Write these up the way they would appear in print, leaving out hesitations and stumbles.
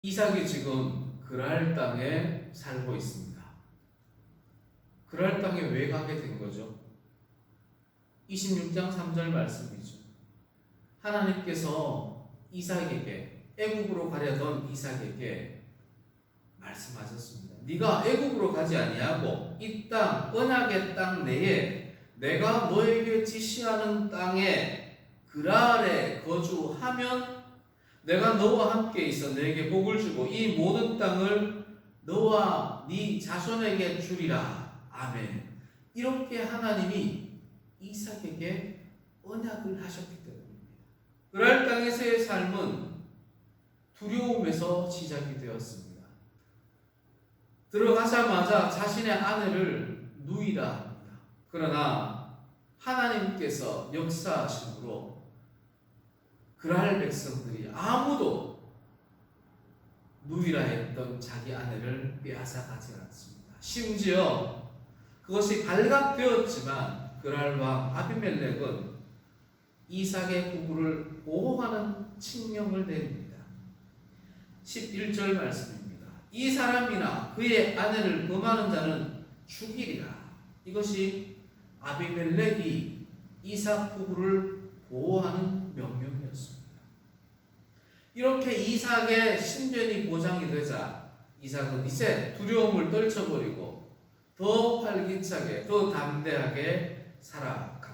이삭이 지금 그랄 땅에 살고 있습니다. 그랄 땅에 왜 가게 된 거죠? 26장 3절 말씀이죠. 하나님께서 이삭에게, 애굽으로 가려던 이삭에게 말씀하셨습니다. 네가 애굽으로 가지 아니하고 이 땅, 언약의 땅 내에 내가 너에게 지시하는 땅에 그랄에 거주하면 내가 너와 함께 있어 너에게 복을 주고 이 모든 땅을 너와 네 자손에게 주리라. 아멘. 이렇게 하나님이 이삭에게 언약을 하셨기 때문입니다. 그랄 땅에서의 삶은 두려움에서 시작이 되었습니다. 들어가자마자 자신의 아내를 누이라 합니다. 그러나 하나님께서 역사하심으로 그랄 백성들이 아무도 누이라 했던 자기 아내를 빼앗아가지 않습니다. 심지어 그것이 발각되었지만 그랄 왕 아비멜렉은 이삭의 부부를 보호하는 칙령을 내립니다. 11절 말씀입니다. 이 사람이나 그의 아내를 범하는 자는 죽이리라. 이것이 아비멜렉이 이삭 부부를 보호하는 명령이었습니다. 이렇게 이삭의 신변이 보장이 되자 이삭은 이제 두려움을 떨쳐버리고 더 활기차게, 더 담대하게 살아갑니다.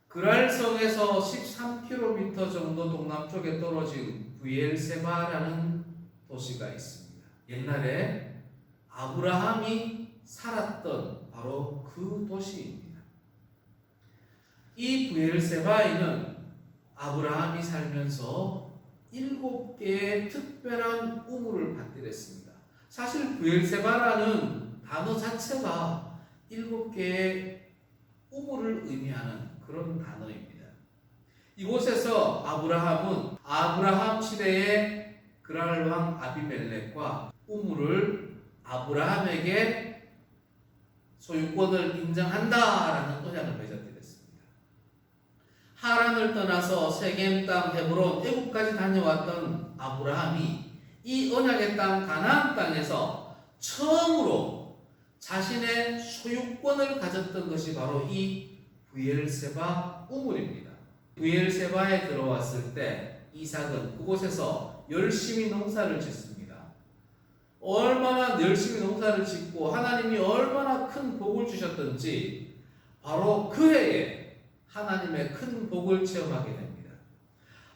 그랄성에서 13km 정도 동남쪽에 떨어진 브엘세바라는 도시가 있습니다. 옛날에 아브라함이 살았던 바로 그 도시입니다. 이 브엘세바에는 아브라함이 살면서 7개의 특별한 우물을 발견했습니다. 사실 브엘세바라는 단어 자체가 7개의 우물을 의미하는 그런 단어입니다. 이곳에서 아브라함은 아브라함 시대의 그랄 왕 아비멜렉과 우물을 아브라함에게 소유권을 인정한다라는 언약을 맺었게 됐습니다. 하란을 떠나서 세겜 땅 헤브론 애굽까지 다녀왔던 아브라함이 이 언약의 땅 가나안 땅에서 처음으로 자신의 소유권을 가졌던 것이 바로 이 브엘세바 우물입니다. 브엘세바에 들어왔을 때 이삭은 그곳에서 열심히 농사를 짓습니다. 얼마나 열심히 농사를 짓고 하나님이 얼마나 큰 복을 주셨던지 바로 그 해에 하나님의 큰 복을 체험하게 됩니다.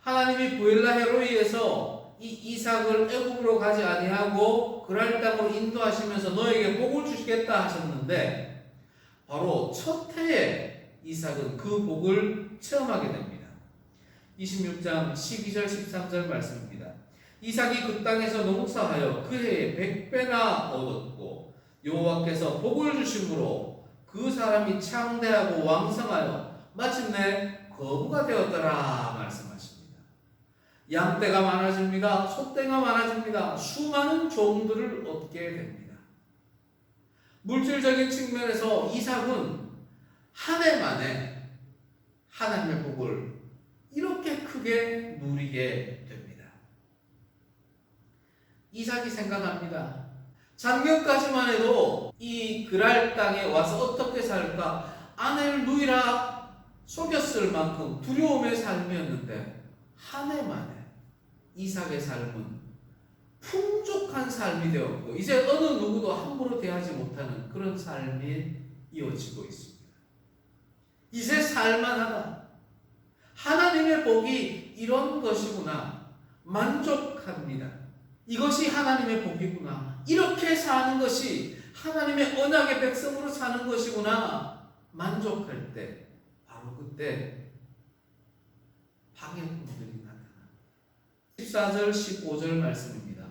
하나님이 브엘라헤로이에서 이 이삭을 애굽으로 가지 아니하고 그랄 땅으로 인도하시면서 너에게 복을 주시겠다 하셨는데 바로 첫 해에 이삭은 그 복을 체험하게 됩니다. 26장 12절 13절 말씀입니다. 이삭이 그 땅에서 농사하여 그 해에 100배나 얻었고 여호와께서 복을 주심으로 그 사람이 창대하고 왕성하여 마침내 거부가 되었더라 말씀하십니다. 양떼가 많아집니다. 소떼가 많아집니다. 수많은 종들을 얻게 됩니다. 물질적인 측면에서 이삭은 한 해 만에 하나님의 복을 이렇게 크게 누리게 됩니다. 이삭이 생각합니다. 작년까지만 해도 이 그랄 땅에 와서 어떻게 살까? 아내를 누이라 속였을 만큼 두려움의 삶이었는데 한 해 만에 이삭의 삶은 풍족한 삶이 되었고 이제 어느 누구도 함부로 대하지 못하는 그런 삶이 이어지고 있습니다. 이제 살만하다. 하나님의 복이 이런 것이구나. 만족합니다. 이것이 하나님의 복이구나. 이렇게 사는 것이 하나님의 언약의 백성으로 사는 것이구나. 만족할 때 바로 그때 방해꾼들이 나타납니다. 14절 15절 말씀입니다.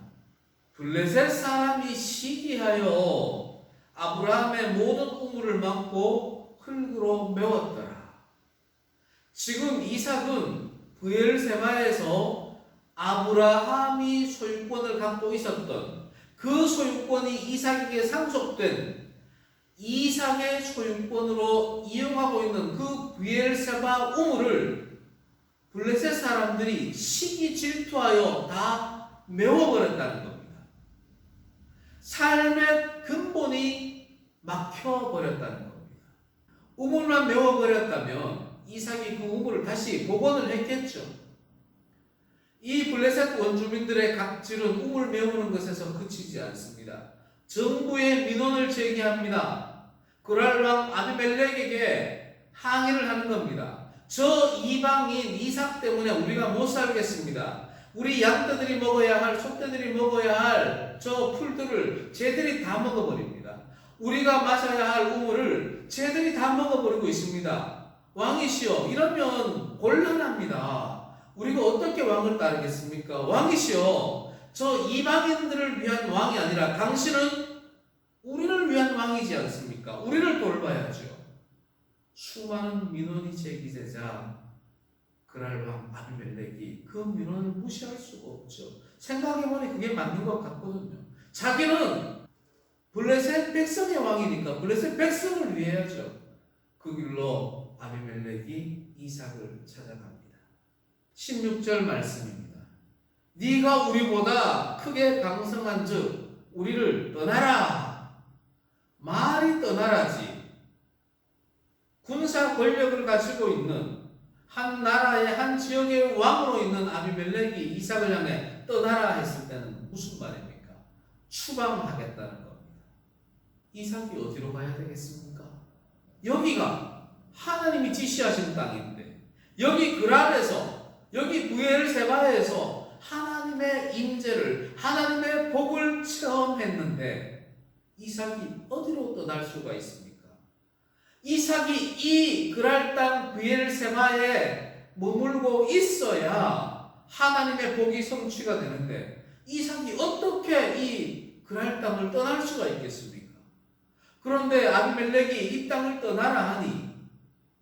블레셋 사람이 시기하여 아브라함의 모든 우물을 막고 흙으로 메웠더라. 지금 이삭은 브엘세바에서 아브라함이 소유권을 갖고 있었던 그 소유권이 이삭에게 상속된 이삭의 소유권으로 이용하고 있는 그 브엘세바 우물을 블레셋 사람들이 시기 질투하여 다 메워버렸다는 겁니다. 삶의 근본이 막혀버렸다는 겁니다. 우물만 메워버렸다면 이삭이 그 우물을 다시 복원을 했겠죠. 이 블레셋 원주민들의 갑질은 우물 메우는 것에서 그치지 않습니다. 정부의 민원을 제기합니다. 그랄 왕 아비멜렉에게 항의를 하는 겁니다. 저 이방인 이삭 때문에 우리가 못 살겠습니다. 우리 양떼들이 먹어야 할, 소떼들이 먹어야 할 저 풀들을 쟤들이 다 먹어버립니다. 우리가 마셔야 할 우물을 쟤들이 다 먹어버리고 있습니다. 왕이시여, 이러면 곤란합니다. 우리가 어떻게 왕을 따르겠습니까? 왕이시여, 저 이방인들을 위한 왕이 아니라 당신은 우리를 위한 왕이지 않습니까? 우리를 돌봐야죠. 수많은 민원이 제기되자 그랄 왕 아비멜렉이 그 민원을 무시할 수가 없죠. 생각해보니 그게 맞는 것 같거든요. 자기는 블레셋 백성의 왕이니까 블레셋 백성을 위해야죠. 그 길로 아비멜렉이 이삭을 찾아갑니다. 16절 말씀입니다. 네가 우리보다 크게 강성한즉 우리를 떠나라. 말이 떠나라지. 군사 권력을 가지고 있는 한 나라의 한 지역의 왕으로 있는 아비멜렉이 이삭을 향해 떠나라 했을 때는 무슨 말입니까? 추방하겠다는 겁니다. 이삭이 어디로 가야 되겠습니까? 여기가 하나님이 지시하신 땅인데, 여기 그랄에서, 여기 브엘세바에서 하나님의 임재를, 하나님의 복을 체험했는데 이삭이 어디로 떠날 수가 있습니까? 이삭이 이 그랄 땅 브엘세바에 머물고 있어야 하나님의 복이 성취가 되는데 이삭이 어떻게 이 그랄 땅을 떠날 수가 있겠습니까? 그런데 아비멜렉이 이 땅을 떠나라 하니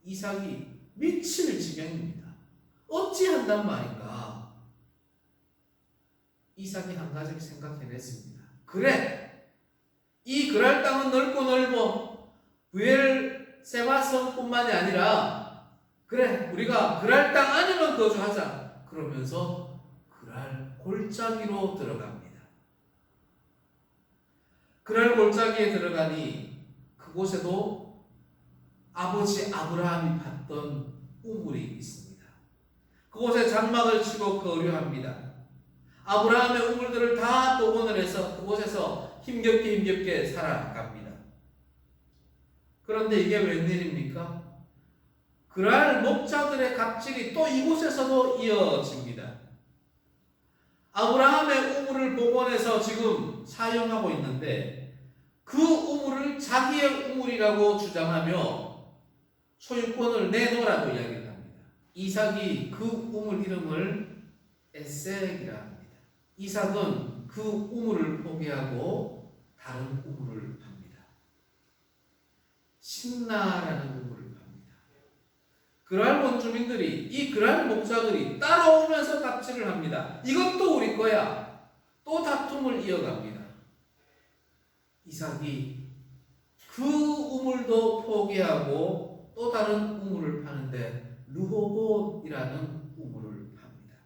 이삭이 미칠 지경입니다. 어찌한단 말인가? 이삭이 한 가지 생각해냈습니다. 그래, 이 그랄 땅은 넓고 넓어 브엘세바 성뿐만이 아니라 그래, 우리가 그랄 땅 안에만 거주하자. 그러면서 그랄 골짜기로 들어갑니다. 그랄 골짜기에 들어가니 그곳에도 아버지 아브라함이 팠던 우물이 있습니다. 그곳에 장막을 치고 거류합니다. 아브라함의 우물들을 다 복원을 해서 그곳에서 힘겹게 살아갑니다. 그런데 이게 웬일입니까? 그랄 목자들의 갑질이 또 이곳에서도 이어집니다. 아브라함의 우물을 복원해서 지금 사용하고 있는데 그 우물을 자기의 우물이라고 주장하며 소유권을 내놓으라고 이야기를 합니다. 이삭이 그 우물 이름을 에섹이라 합니다. 이삭은 그 우물을 포기하고 다른 우물을 팝니다. 신나라는 우물을 팝니다. 그랄 원주민들이, 이 그랄 목자들이 따라오면서 갑질을 합니다. 이것도 우리 거야. 또 다툼을 이어갑니다. 이삭이 그 우물도 포기하고 또 다른 우물을 파는데 르호봇이라는 우물을 팝니다.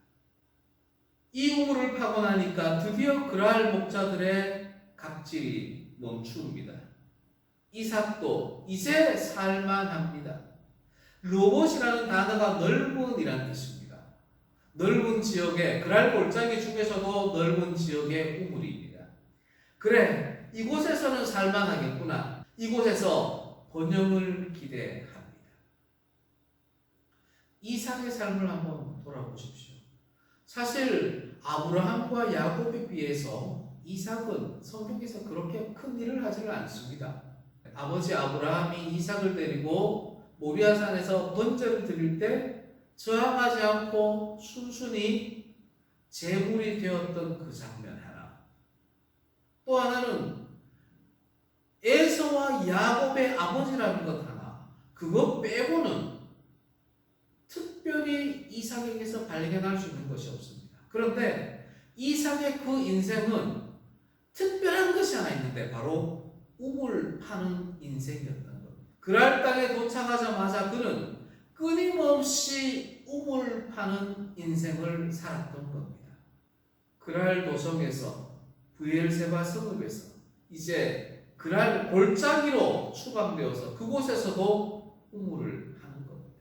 이 우물을 파고 나니까 드디어 그랄 목자들의 갑질이 멈춥니다. 이삭도 이제 살만합니다. 르호봇이라는 단어가 넓은이라는 뜻입니다. 넓은 지역에, 그랄 골짜기 중에서도 넓은 지역의 우물입니다. 그래, 이곳에서는 살만하겠구나. 이곳에서 번영을 기대합니다. 이삭의 삶을 한번 돌아보십시오. 사실 아브라함과 야곱에 비해서 이삭은 성경에서 그렇게 큰 일을 하지를 않습니다. 아버지 아브라함이 이삭을 데리고 모리아산에서 번제를 드릴 때 저항하지 않고 순순히 제물이 되었던 그 장면 하나. 또 하나는 에서와 야곱의 아버지라는 것 하나. 그것 빼고는 특별히 이삭에게서 발견할 수 있는 것이 없습니다. 그런데 이삭의 그 인생은 특별한 것이 하나 있는데 바로 우물 파는 인생이었던 것. 그랄 땅에 도착하자마자 그는 끊임없이 우물 파는 인생을 살았던 겁니다. 그랄 도성에서 브엘세바 성읍에서 이제 그랄 골짜기로 추방되어서 그곳에서도 우물을 하는 겁니다.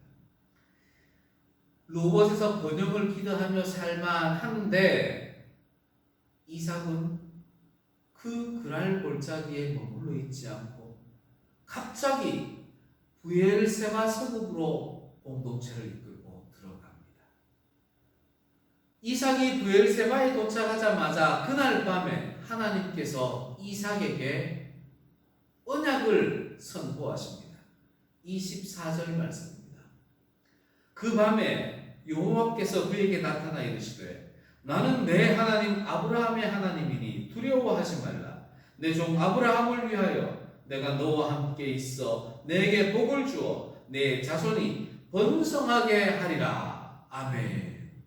로봇에서 번영을 기도하며 살만한데 이삭은 그 그랄 골짜기에 머물러 있지 않고 갑자기 브엘세바 성읍으로 공동체를 이끌고 들어갑니다. 이삭이 브엘세바에 도착하자마자 그날 밤에 하나님께서 이삭에게 언약을 선포하십니다. 24절 말씀입니다. 그 밤에 여호와께서 그에게 나타나 이르시되 나는 내 하나님 아브라함의 하나님이니 두려워하지 말라. 내 종 아브라함을 위하여 내가 너와 함께 있어 내게 복을 주어 내 자손이 번성하게 하리라. 아멘.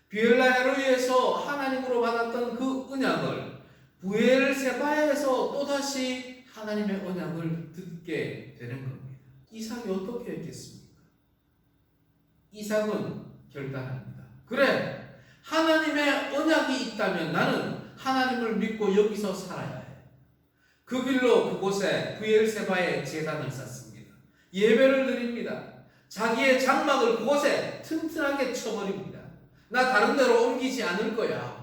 비엘라헤로이에서 하나님으로 받았던 그 언약을 브엘세바에서 또다시 하나님의 언약을 듣게 되는 겁니다. 이삭이 어떻게 했겠습니까? 이삭은 결단합니다. 그래, 하나님의 언약이 있다면 나는 하나님을 믿고 여기서 살아야 해. 그 길로 그곳에 브엘세바에 제단을 쌓습니다. 예배를 드립니다. 자기의 장막을 그곳에 튼튼하게 쳐버립니다. 나 다른 데로 옮기지 않을 거야.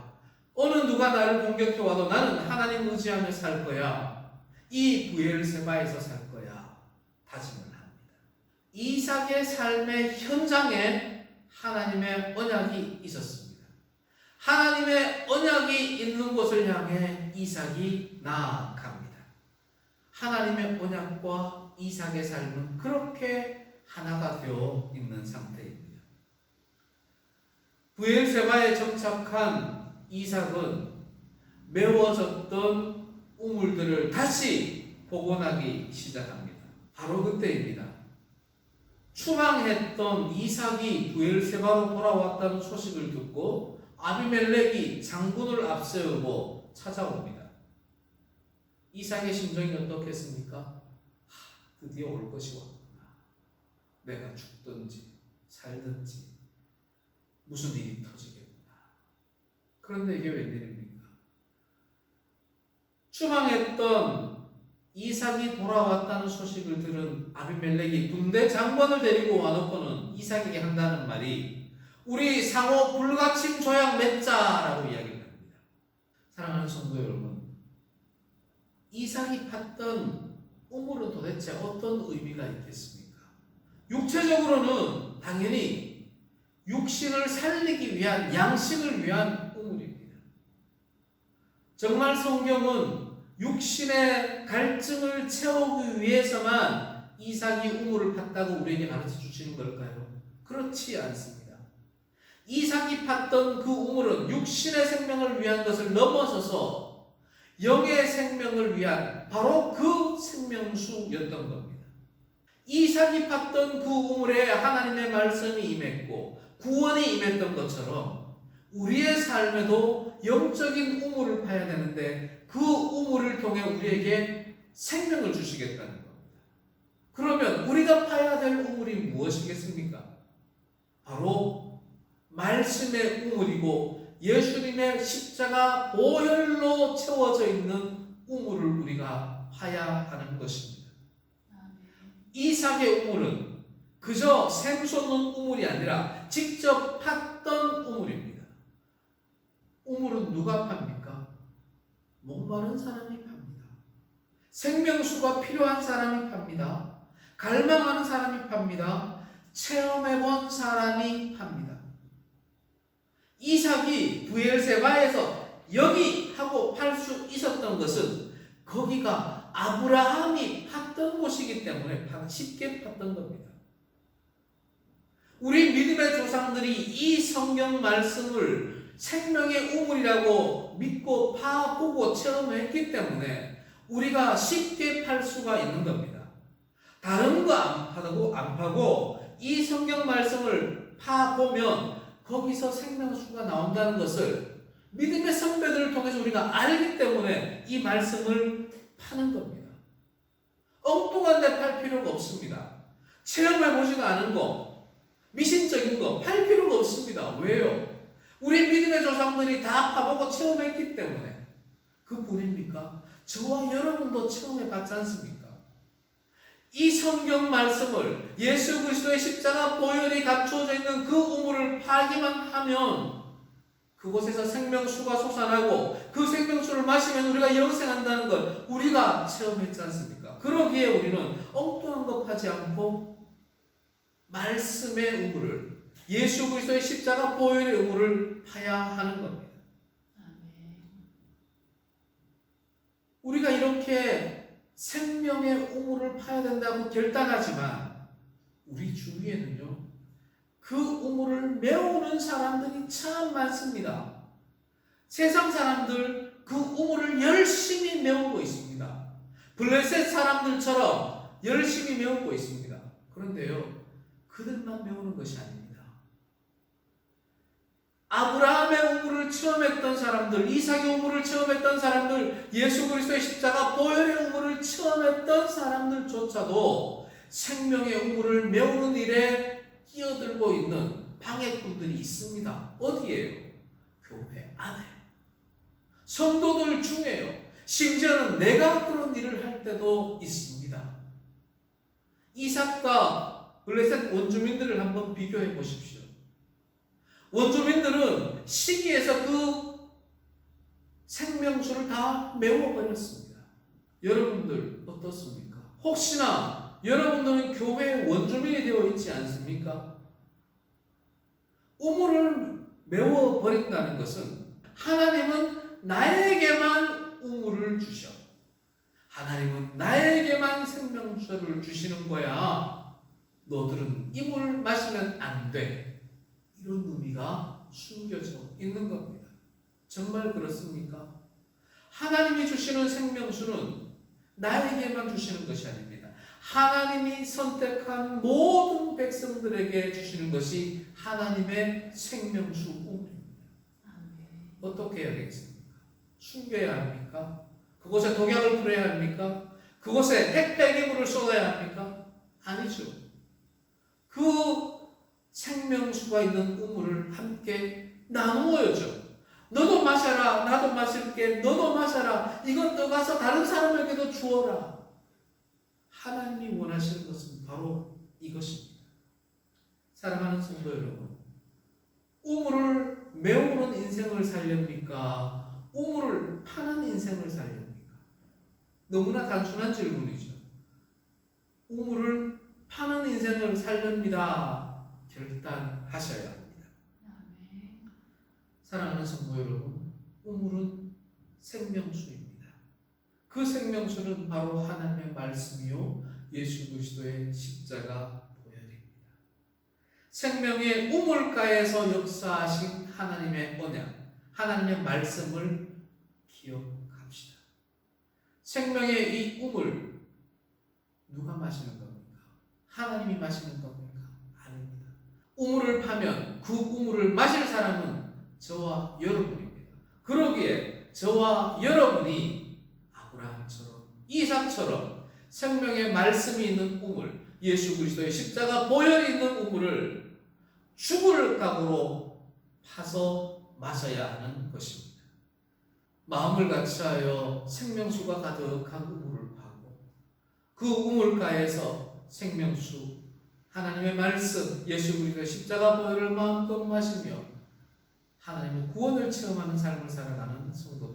어느 누가 나를 공격해 와도 나는 하나님 의지하며 살 거야. 이 브엘세바에서 살 거야. 다짐을 합니다. 이삭의 삶의 현장에 하나님의 언약이 있었습니다. 하나님의 언약이 있는 곳을 향해 이삭이 나아갑니다. 하나님의 언약과 이삭의 삶은 그렇게 하나가 되어 있는 상태입니다. 브엘세바에 정착한 이삭은 메워졌던 우물들을 다시 복원하기 시작합니다. 바로 그때입니다. 추방했던 이삭이 브엘세바로 돌아왔다는 소식을 듣고 아비멜렉이 장군을 앞세우고 찾아옵니다. 이삭의 심정이 어떻겠습니까? 드디어 올 것이 왔구나. 내가 죽든지 살든지 무슨 일이 터지겠구나. 그런데 이게 웬일입니까? 추방했던 이삭이 돌아왔다는 소식을 들은 아비멜렉이 군대 장관을 데리고 와놓고는 이삭에게 한다는 말이 우리 상호 불가침 조약 맺자라고 이야기를 합니다. 사랑하는 성도 여러분, 이삭이 팠던 우물은 도대체 어떤 의미가 있겠습니까? 육체적으로는 당연히 육신을 살리기 위한, 양식을 위한 우물입니다. 정말 성경은 육신의 갈증을 채우기 위해서만 이삭이 우물을 팠다고 우리에게 가르쳐 주시는 걸까요? 그렇지 않습니다. 이삭이 팠던 그 우물은 육신의 생명을 위한 것을 넘어서서 영의 생명을 위한 바로 그 생명수였던 겁니다. 이삭이 팠던 그 우물에 하나님의 말씀이 임했고 구원이 임했던 것처럼 우리의 삶에도 영적인 우물을 파야 되는데 그 우물을 통해 우리에게 생명을 주시겠다는 겁니다. 그러면 우리가 파야 될 우물이 무엇이겠습니까? 바로 말씀의 우물이고 예수님의 십자가 보혈로 채워져 있는 우물을 우리가 파야 하는 것입니다. 이삭의 우물은 그저 샘솟는 우물이 아니라 직접 팠던 우물입니다. 우물은 누가 팝니까? 목마른 사람이 팝니다. 생명수가 필요한 사람이 팝니다. 갈망하는 사람이 팝니다. 체험해본 사람이 팝니다. 이삭이 브엘세바에서 여기 하고 팔 수 있었던 것은 거기가 아브라함이 팠던 곳이기 때문에 쉽게 팠던 겁니다. 우리 믿음의 조상들이 이 성경 말씀을 생명의 우물이라고 믿고 파보고 체험했기 때문에 우리가 쉽게 팔 수가 있는 겁니다. 다른 거 안 파고 이 성경 말씀을 파보면 거기서 생명수가 나온다는 것을 믿음의 선배들을 통해서 우리가 알기 때문에 이 말씀을 파는 겁니다. 엉뚱한 데 팔 필요가 없습니다. 체험해보지도 않은 거, 미신적인 거 팔 필요가 없습니다. 왜요? 우리 믿음의 조상들이 다 파보고 체험했기 때문에. 그뿐입니까? 저와 여러분도 체험해 봤지 않습니까? 이 성경 말씀을 예수 그리스도의 십자가 보혈이 갖추어져 있는 그 우물을 파기만 하면 그곳에서 생명수가 솟아나고 그 생명수를 마시면 우리가 영생한다는 걸 우리가 체험했지 않습니까? 그러기에 우리는 엉뚱한 것 하지 않고 말씀의 우물을, 예수 그리스도의 십자가 보혈의 우물을 파야 하는 겁니다. 우리가 이렇게 생명의 우물을 파야 된다고 결단하지만 우리 주위에는요, 그 우물을 메우는 사람들이 참 많습니다. 세상 사람들 그 우물을 열심히 메우고 있습니다. 블레셋 사람들처럼 열심히 메우고 있습니다. 그런데요, 그들만 메우는 것이 아닙니다. 아브라함의 우물을 체험했던 사람들, 이삭의 우물을 체험했던 사람들, 예수 그리스도의 십자가 보혈의 우물을 체험했던 사람들조차도 생명의 우물을 메우는 일에 끼어들고 있는 방해꾼들이 있습니다. 어디예요? 교회 안에. 성도들 중에요. 심지어는 내가 그런 일을 할 때도 있습니다. 이삭과 블레셋 원주민들을 한번 비교해 보십시오. 원주민들은 시기에서 그 생명수를 다 메워버렸습니다. 여러분들 어떻습니까? 혹시나 여러분들은 교회 원주민이 되어 있지 않습니까? 우물을 메워버린다는 것은 하나님은 나에게만 우물을 주셔. 하나님은 나에게만 생명수를 주시는 거야. 너들은 이 물 마시면 안 돼. 이런 의미가 숨겨져 있는 겁니다. 정말 그렇습니까? 하나님이 주시는 생명수는 나에게만 주시는 것이 아닙니다. 하나님이 선택한 모든 백성들에게 주시는 것이 하나님의 생명수 우물입니다. 어떻게 해야 되겠습니까? 숨겨야 합니까? 그곳에 독약을 뿌려야 합니까? 그곳에 핵폐기물을 쏟아야 합니까? 아니죠. 그 생명수가 있는 우물을 함께 나누어야죠. 너도 마셔라. 나도 마실게. 너도 마셔라. 이것 떠가서 다른 사람에게도 주어라. 하나님이 원하시는 것은 바로 이것입니다. 사랑하는 성도 여러분, 우물을 메우는 인생을 살렵니까? 우물을 파는 인생을 살렵니까? 너무나 단순한 질문이죠. 우물을 파는 인생을 살렵니다. 결단하셔야 합니다. 사랑하는 성도 여러분, 우물은 생명수입니다. 그 생명수는 바로 하나님의 말씀이요 예수 그리스도의 십자가 보혈입니다. 생명의 우물가에서 역사하신 하나님의 언약, 하나님의 말씀을 기억합시다. 생명의 이 우물 누가 마시는 겁니까? 하나님이 마시는 겁니까? 아닙니다. 우물을 파면 그 우물을 마실 사람은 저와 여러분입니다. 그러기에 저와 여러분이 아브라함처럼 이삭처럼 생명의 말씀이 있는 우물, 예수 그리스도의 십자가 보혈이 있는 우물을 죽을 각오로 파서 마셔야 하는 것입니다. 마음을 같이하여 생명수가 가득한 우물을 파고 그 우물가에서 생명수, 하나님의 말씀, 예수 그리스도의 십자가 보혈을 마음껏 마시며 하나님의 구원을 체험하는 삶을 살아가는 성도